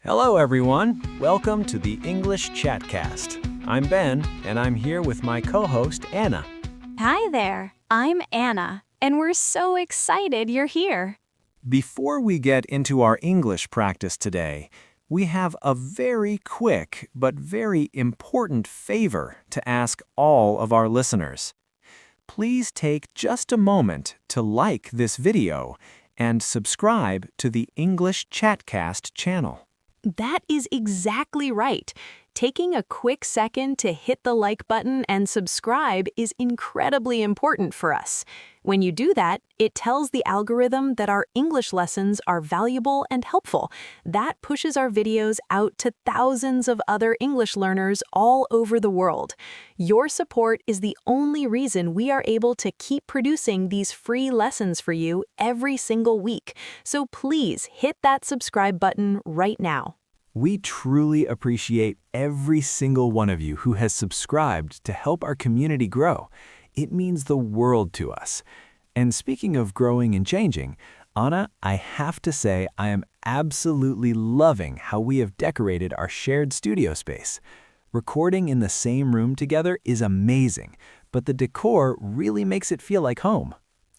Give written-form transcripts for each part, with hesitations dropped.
Hello, everyone. Welcome to the English Chatcast. I'm Ben, and I'm here with my co-host, Anna. Hi there, I'm Anna, and we're so excited you're here. Before we get into our English practice today, we have a very quick but very important favor to ask all of our listeners. Please take just a moment to like this video and subscribe to the English Chatcast channel. That is exactly right. Taking a quick second to hit the like button and subscribe is incredibly important for us. When you do that, it tells the algorithm that our English lessons are valuable and helpful. That pushes our videos out to thousands of other English learners all over the world. Your support is the only reason we are able to keep producing these free lessons for you every single week. So please hit that subscribe button right now. We truly appreciate every single one of you who has subscribed to help our community grow. It means the world to us. And speaking of growing and changing, Anna, I have to say I am absolutely loving how we have decorated our shared studio space. Recording in the same room together is amazing, but the decor really makes it feel like home.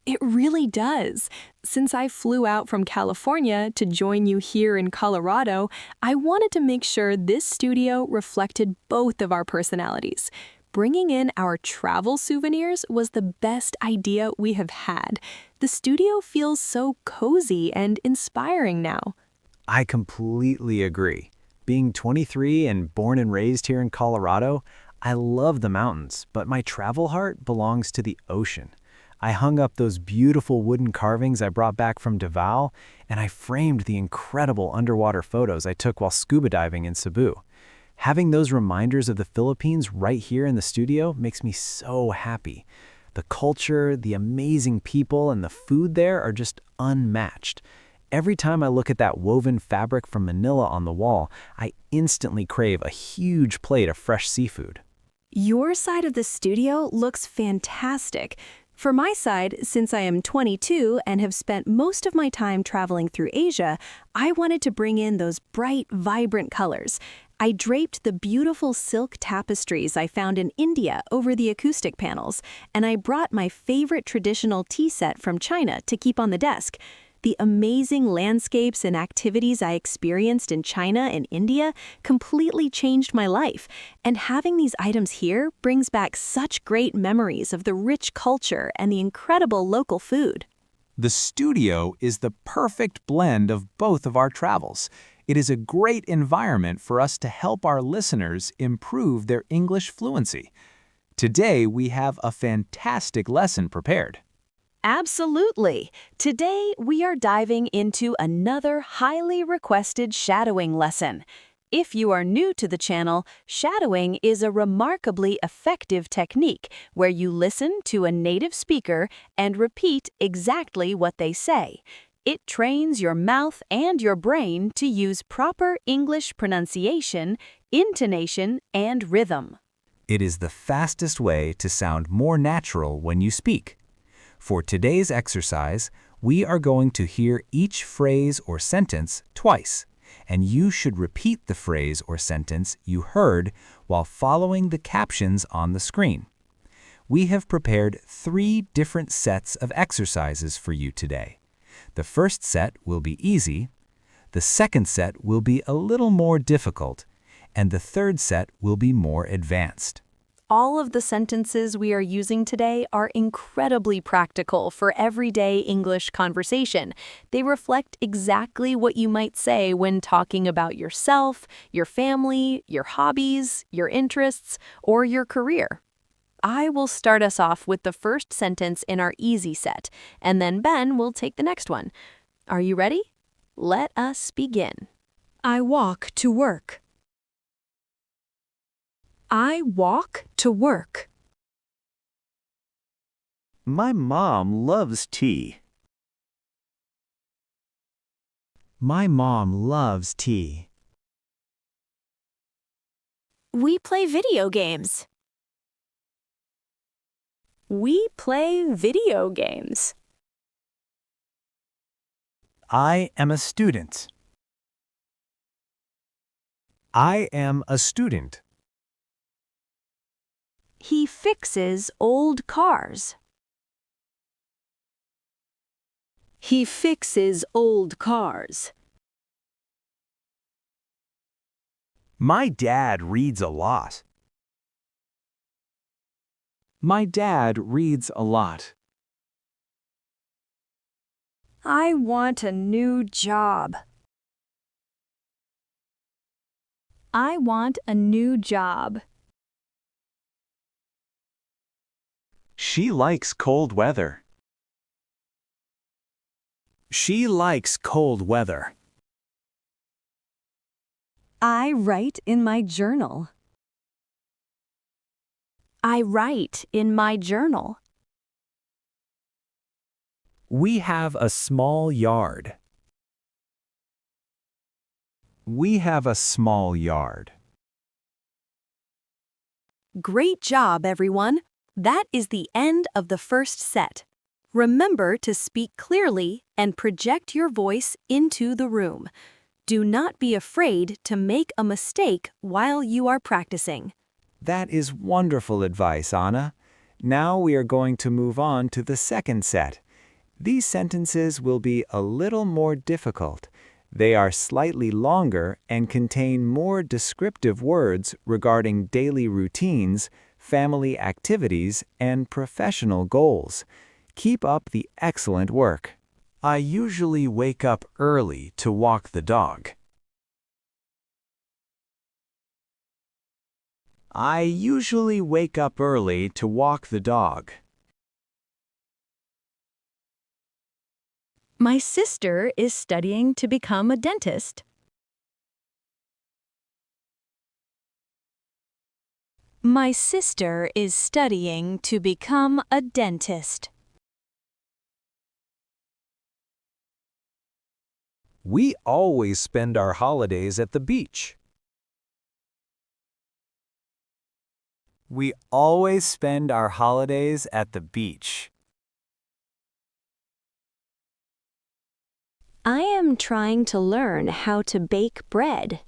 It really does. Since I flew out from California to join you here in Colorado, I wanted to make sure this studio reflected both of our personalities. Bringing in our travel souvenirs was the best idea we have had. The studio feels so cozy and inspiring now. I completely agree. Being 23 and born and raised here in Colorado, I love the mountains, but my travel heart belongs to the ocean. I hung up those beautiful wooden carvings I brought back from Davao, and I framed the incredible underwater photos I took while scuba diving in Cebu. Having those reminders of the Philippines right here in the studio makes me so happy. The culture, the amazing people, and the food there are just unmatched. Every time I look at that woven fabric from Manila on the wall, I instantly crave a huge plate of fresh seafood. Your side of the studio looks fantastic. For my side, since I am 22 and have spent most of my time traveling through Asia, I wanted to bring in those bright, vibrant colors. I draped the beautiful silk tapestries I found in India over the acoustic panels, and I brought my favorite traditional tea set from China to keep on the desk. The amazing landscapes and activities I experienced in China and India completely changed my life, and having these items here brings back such great memories of the rich culture and the incredible local food. The studio is the perfect blend of both of our travels. It is a great environment for us to help our listeners improve their English fluency. Today, we have a fantastic lesson prepared. Absolutely! Today, we are diving into another highly requested shadowing lesson. If you are new to the channel, shadowing is a remarkably effective technique where you listen to a native speaker and repeat exactly what they say. It trains your mouth and your brain to use proper English pronunciation, intonation, and rhythm. It is the fastest way to sound more natural when you speak. For today's exercise, we are going to hear each phrase or sentence twice, and you should repeat the phrase or sentence you heard while following the captions on the screen. We have prepared 3 different sets of exercises for you today. The first set will be easy, the second set will be a little more difficult, and the third set will be more advanced. All of the sentences we are using today are incredibly practical for everyday English conversation. They reflect exactly what you might say when talking about yourself, your family, your hobbies, your interests, or your career. I will start us off with the first sentence in our easy set, and then Ben will take the next one. Are you ready? Let us begin. I walk to work. I walk to work. My mom loves tea. My mom loves tea. We play video games. We play video games. I am a student. I am a student. He fixes old cars. He fixes old cars. My dad reads a lot. My dad reads a lot. I want a new job. I want a new job. She likes cold weather. She likes cold weather. I write in my journal. I write in my journal. We have a small yard. We have a small yard. Great job, everyone! That is the end of the first set. Remember to speak clearly and project your voice into the room. Do not be afraid to make a mistake while you are practicing. That is wonderful advice, Anna. Now we are going to move on to the second set. These sentences will be a little more difficult. They are slightly longer and contain more descriptive words regarding daily routines, family activities, and professional goals. Keep up the excellent work. I usually wake up early to walk the dog. I usually wake up early to walk the dog. My sister is studying to become a dentist. My sister is studying to become a dentist. We always spend our holidays at the beach. We always spend our holidays at the beach. I am trying to learn how to bake bread.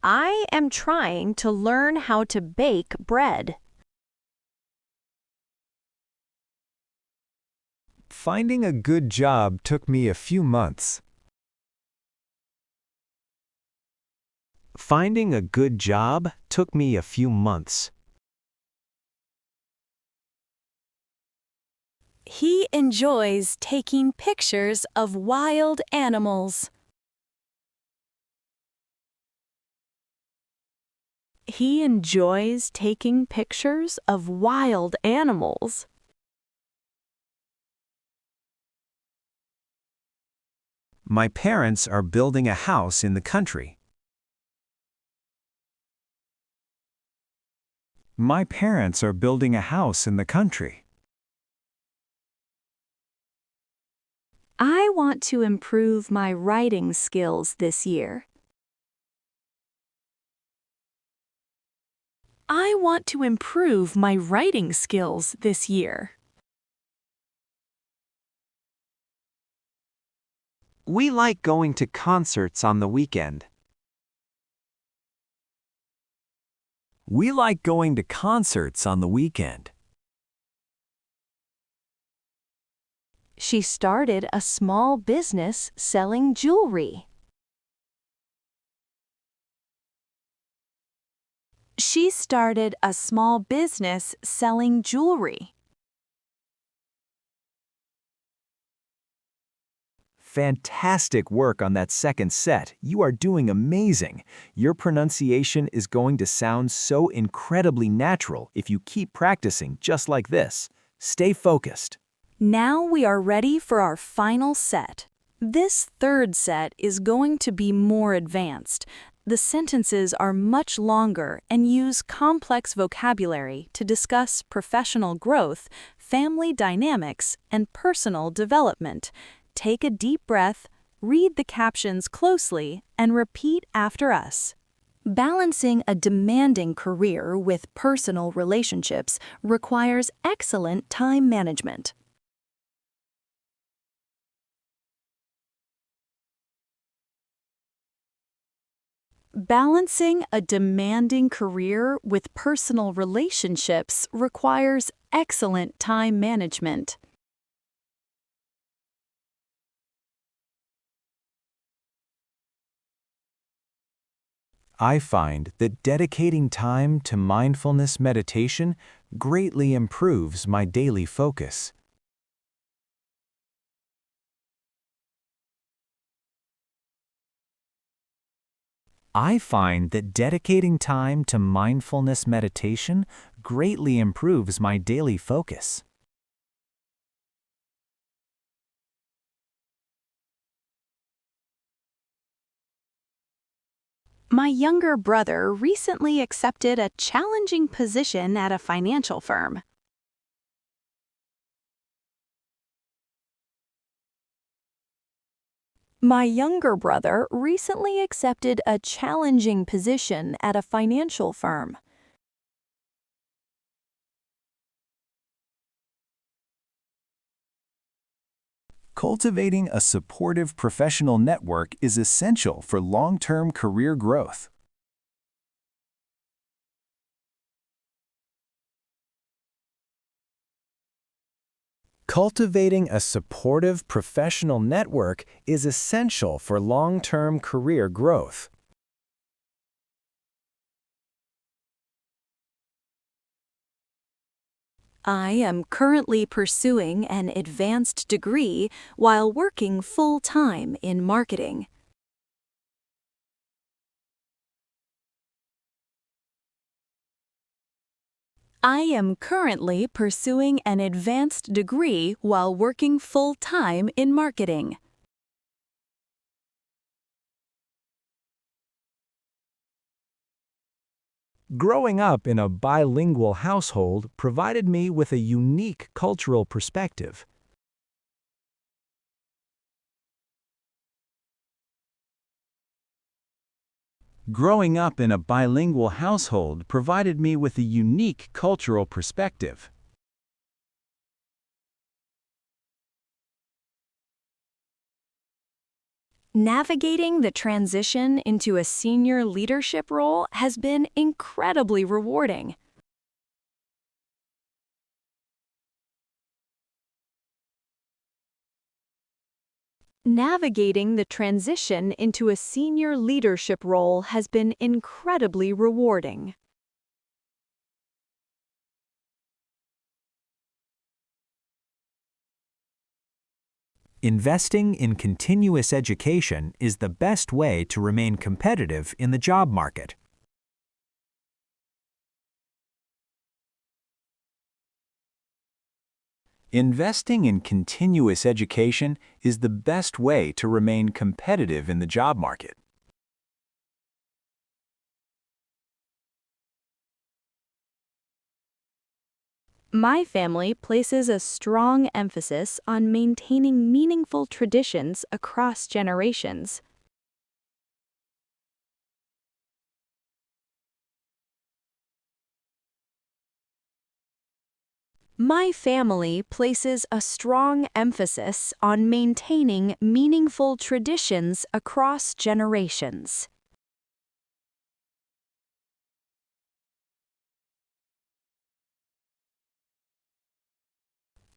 I am trying to learn how to bake bread. Finding a good job took me a few months. Finding a good job took me a few months. He enjoys taking pictures of wild animals. He enjoys taking pictures of wild animals. My parents are building a house in the country. My parents are building a house in the country. I want to improve my writing skills this year. I want to improve my writing skills this year. We like going to concerts on the weekend. We like going to concerts on the weekend. She started a small business selling jewelry. She started a small business selling jewelry. Fantastic work on that second set. You are doing amazing. Your pronunciation is going to sound so incredibly natural if you keep practicing just like this. Stay focused. Now we are ready for our final set. This third set is going to be more advanced. The sentences are much longer and use complex vocabulary to discuss professional growth, family dynamics, and personal development. Take a deep breath, read the captions closely, and repeat after us. Balancing a demanding career with personal relationships requires excellent time management. Balancing a demanding career with personal relationships requires excellent time management. I find that dedicating time to mindfulness meditation greatly improves my daily focus. I find that dedicating time to mindfulness meditation greatly improves my daily focus. My younger brother recently accepted a challenging position at a financial firm. My younger brother recently accepted a challenging position at a financial firm. Cultivating a supportive professional network is essential for long-term career growth. Cultivating a supportive professional network is essential for long-term career growth. I am currently pursuing an advanced degree while working full-time in marketing. I am currently pursuing an advanced degree while working full-time in marketing. Growing up in a bilingual household provided me with a unique cultural perspective. Growing up in a bilingual household provided me with a unique cultural perspective. Navigating the transition into a senior leadership role has been incredibly rewarding. Navigating the transition into a senior leadership role has been incredibly rewarding. Investing in continuous education is the best way to remain competitive in the job market. Investing in continuous education is the best way to remain competitive in the job market. My family places a strong emphasis on maintaining meaningful traditions across generations. My family places a strong emphasis on maintaining meaningful traditions across generations.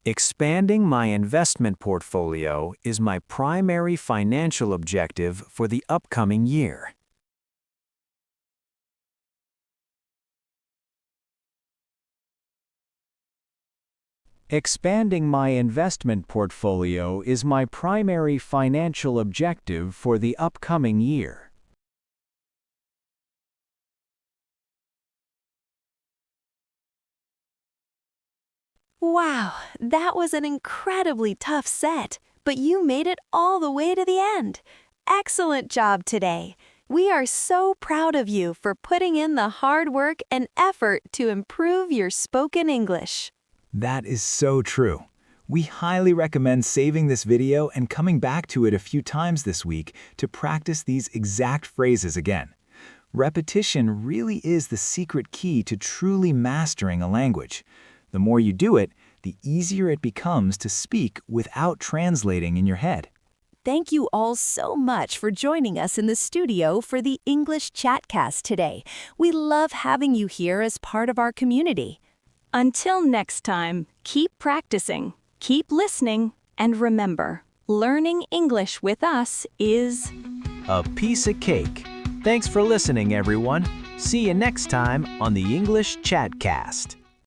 Expanding my investment portfolio is my primary financial objective for the upcoming year. Expanding my investment portfolio is my primary financial objective for the upcoming year. Wow, that was an incredibly tough set, but you made it all the way to the end. Excellent job today. We are so proud of you for putting in the hard work and effort to improve your spoken English. That is so true. We highly recommend saving this video and coming back to it a few times this week to practice these exact phrases again. Repetition really is the secret key to truly mastering a language. The more you do it, the easier it becomes to speak without translating in your head. thank you all so much for joining us in the studio for the English Chatcast today. We love having you here as part of our community. Until next time, keep practicing, keep listening, and remember, learning English with us is A piece of cake. Thanks for listening, everyone. See you next time on the English Chatcast.